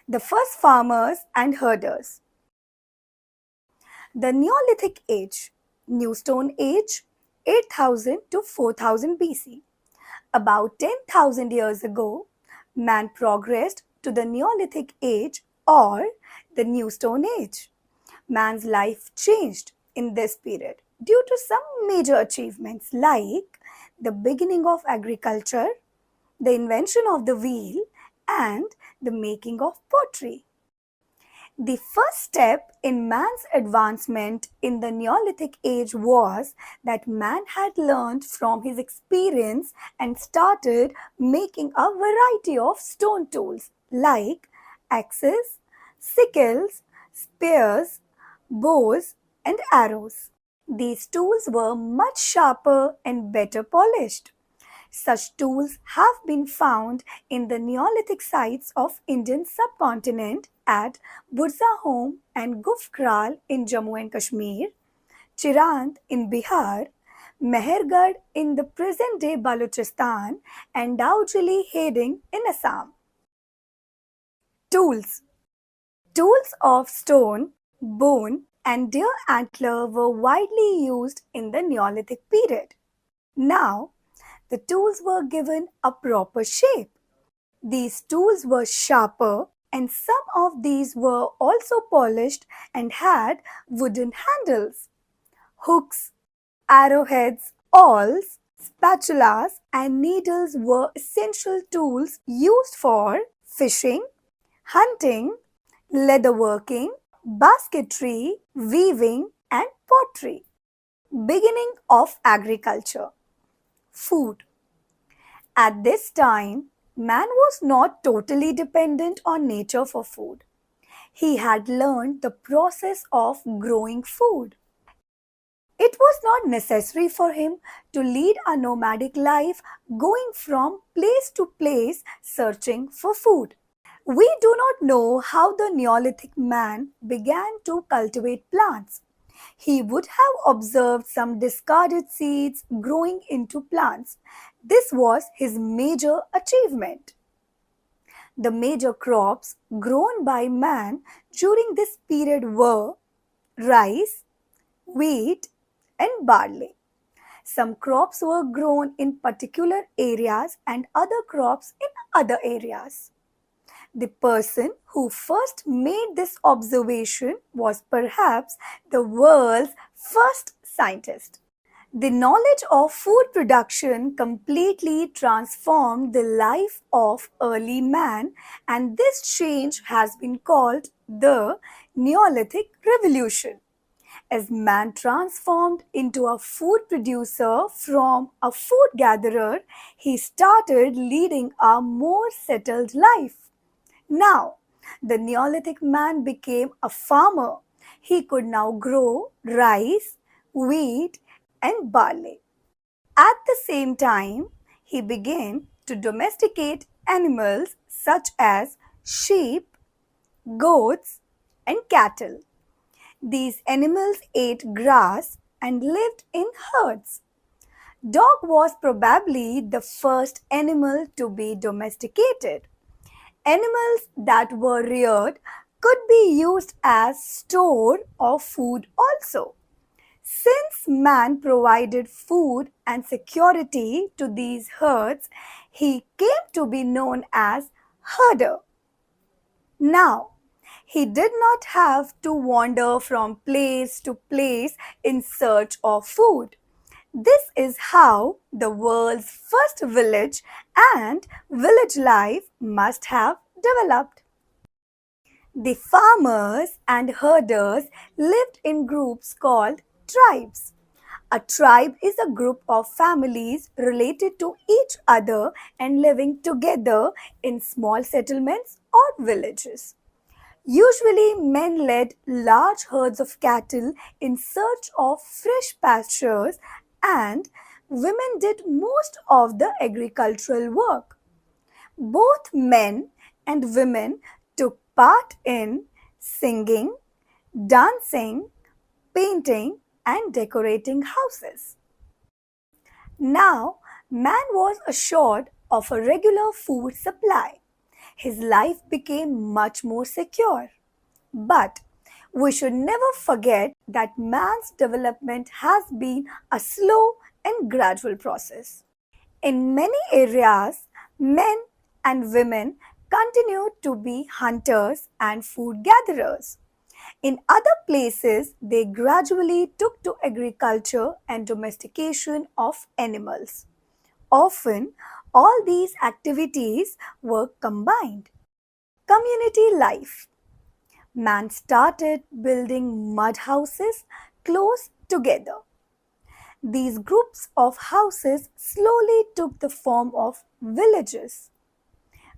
The first farmers and herders. The Neolithic Age, New Stone Age, 8000 to 4000 BC. About 10,000 years ago, man progressed to the Neolithic Age or the New Stone Age. Man's life changed in this period due to some major achievements like the beginning of agriculture, the invention of the wheel, and the making of pottery. The first step in man's advancement in the Neolithic age was that man had learned from his experience and started making a variety of stone tools like axes, sickles, spears, bows, and arrows. These tools were much sharper and better polished. Such tools have been found in the Neolithic sites of Indian subcontinent at Burzahom and Gufkral in Jammu and Kashmir, Chirand in Bihar, Mehergarh in the present-day Balochistan, and Daujali Heding in Assam. Tools. Tools of stone, bone, and deer antler were widely used in the Neolithic period. Now, the tools were given a proper shape. These tools were sharper and some of these were also polished and had wooden handles. Hooks, arrowheads, awls, spatulas, and needles were essential tools used for fishing, hunting, leatherworking, basketry, weaving, and pottery. Beginning of agriculture. Food. At this time, man was not totally dependent on nature for food. He had learned the process of growing food. It was not necessary for him to lead a nomadic life going from place to place searching for food. We do not know how the Neolithic man began to cultivate plants. He would have observed some discarded seeds growing into plants. This was his major achievement. The major crops grown by man during this period were rice, wheat, and barley. Some crops were grown in particular areas and other crops in other areas. The person who first made this observation was perhaps the world's first scientist. The knowledge of food production completely transformed the life of early man, and this change has been called the Neolithic Revolution. As man transformed into a food producer from a food gatherer, he started leading a more settled life. Now, the Neolithic man became a farmer. He could now grow rice, wheat, and barley. At the same time, he began to domesticate animals such as sheep, goats, and cattle. These animals ate grass and lived in herds. Dog was probably the first animal to be domesticated. Animals that were reared could be used as store of food also. Since man provided food and security to these herds, he came to be known as herder. Now, he did not have to wander from place to place in search of food. This is how the world's first village and village life must have developed. The farmers and herders lived in groups called tribes. A tribe is a group of families related to each other and living together in small settlements or villages. Usually, men led large herds of cattle in search of fresh pastures, and women did most of the agricultural work. Both men and women took part in singing, dancing, painting, and decorating houses. Now, man was assured of a regular food supply. his life became much more secure. But we should never forget that man's development has been a slow and gradual process. In many areas, men and women continued to be hunters and food gatherers. In other places, they gradually took to agriculture and domestication of animals. Often, all these activities were combined. Community life. Man started building mud houses close together. These groups of houses slowly took the form of villages.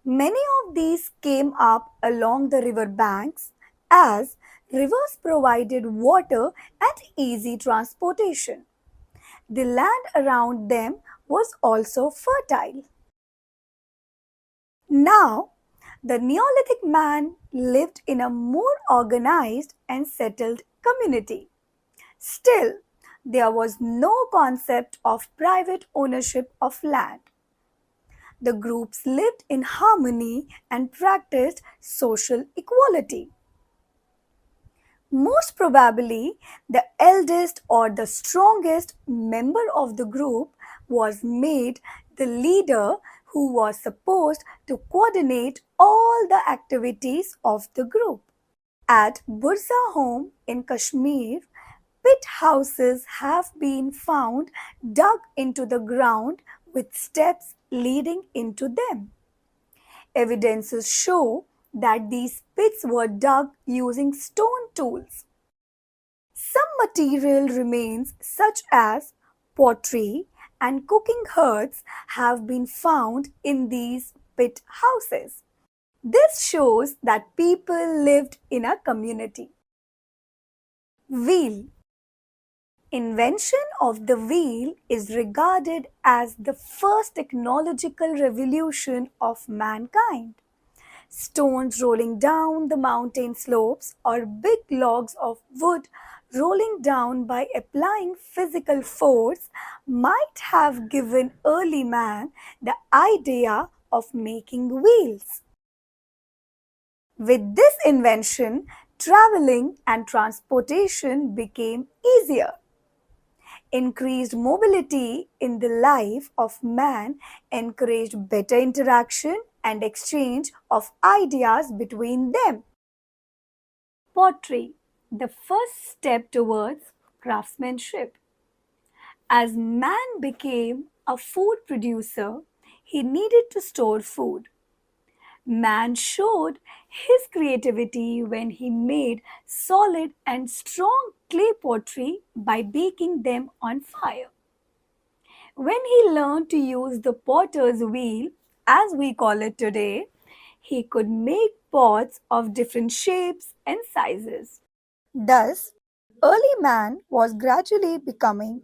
Many of these came up along the river banks as rivers provided water and easy transportation. The land around them was also fertile. Now, the Neolithic man lived in a more organized and settled community. Still, there was no concept of private ownership of land. The groups lived in harmony and practiced social equality. Most probably, the eldest or the strongest member of the group was made the leader who was supposed to coordinate all the activities of the group. At Bursa home in Kashmir, pit houses have been found dug into the ground with steps leading into them. Evidences show that these pits were dug using stone tools. Some material remains, such as pottery and cooking hearths, have been found in these pit houses. This shows that people lived in a community. Wheel. Invention of the wheel is regarded as the first technological revolution of mankind. Stones rolling down the mountain slopes or big logs of wood rolling down by applying physical force might have given early man the idea of making wheels. With this invention, traveling and transportation became easier. Increased mobility in the life of man encouraged better interaction and exchange of ideas between them. Pottery, the first step towards craftsmanship. As man became a food producer, he needed to store food. Man showed his creativity when he made solid and strong clay pottery by baking them on fire. When he learned to use the potter's wheel, as we call it today, he could make pots of different shapes and sizes. Thus, early man was gradually becoming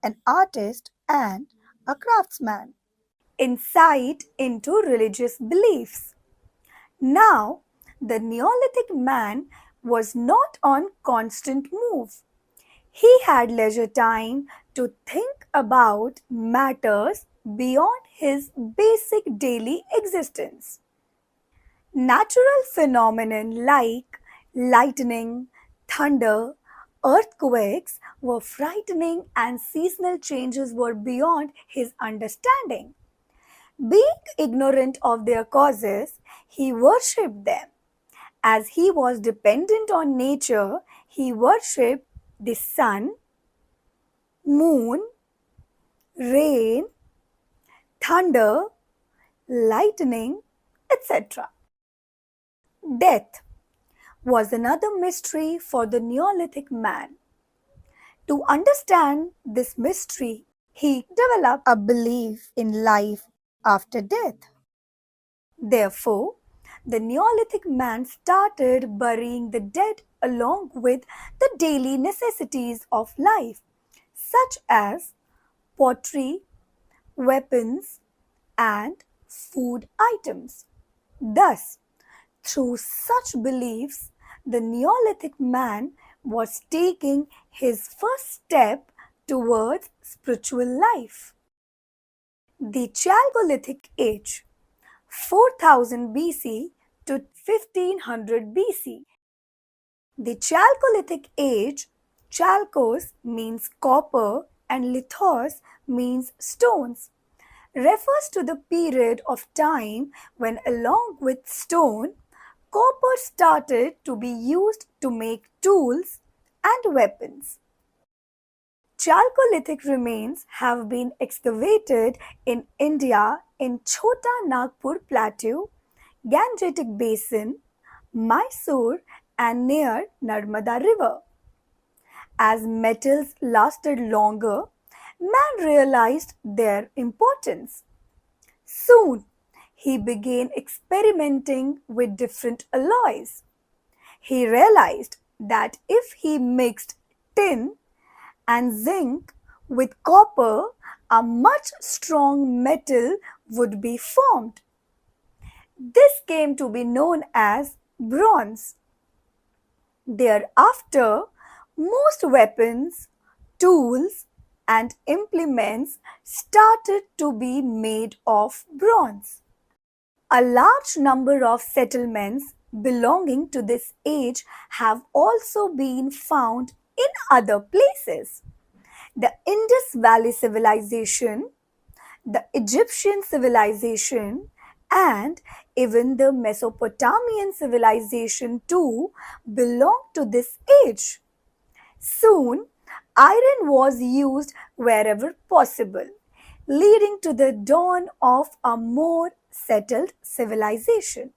an artist and a craftsman. Insight into religious beliefs. Now, the Neolithic man was not on constant move. He had leisure time to think about matters beyond his basic daily existence. Natural phenomena like lightning, thunder, earthquakes were frightening and seasonal changes were beyond his understanding. Being ignorant of their causes, he worshipped them. As he was dependent on nature, he worshipped the sun, moon, rain, thunder, lightning, etc. Death was another mystery for the Neolithic man. To understand this mystery, he developed a belief in life after death. Therefore, the Neolithic man started burying the dead along with the daily necessities of life, such as pottery, weapons, and food items. Thus, through such beliefs, the Neolithic man was taking his first step towards spiritual life. The Chalcolithic age. 4000 BC to 1500 BC. The Chalcolithic age, chalkos means copper and lithos means stones, refers to the period of time when, along with stone, copper started to be used to make tools and weapons. Chalcolithic remains have been excavated in India in Chota Nagpur Plateau, Gangetic Basin, Mysore, and near Narmada River. As metals lasted longer, man realized their importance. Soon, he began experimenting with different alloys. He realized that if he mixed tin and zinc with copper, a much strong metal would be formed. This came to be known as bronze. Thereafter, most weapons, tools, and implements started to be made of bronze. A large number of settlements belonging to this age have also been found in other places. The Indus Valley Civilization, the Egyptian civilization, and even the Mesopotamian civilization too belong to this age. Soon, iron was used wherever possible, leading to the dawn of a more settled civilization.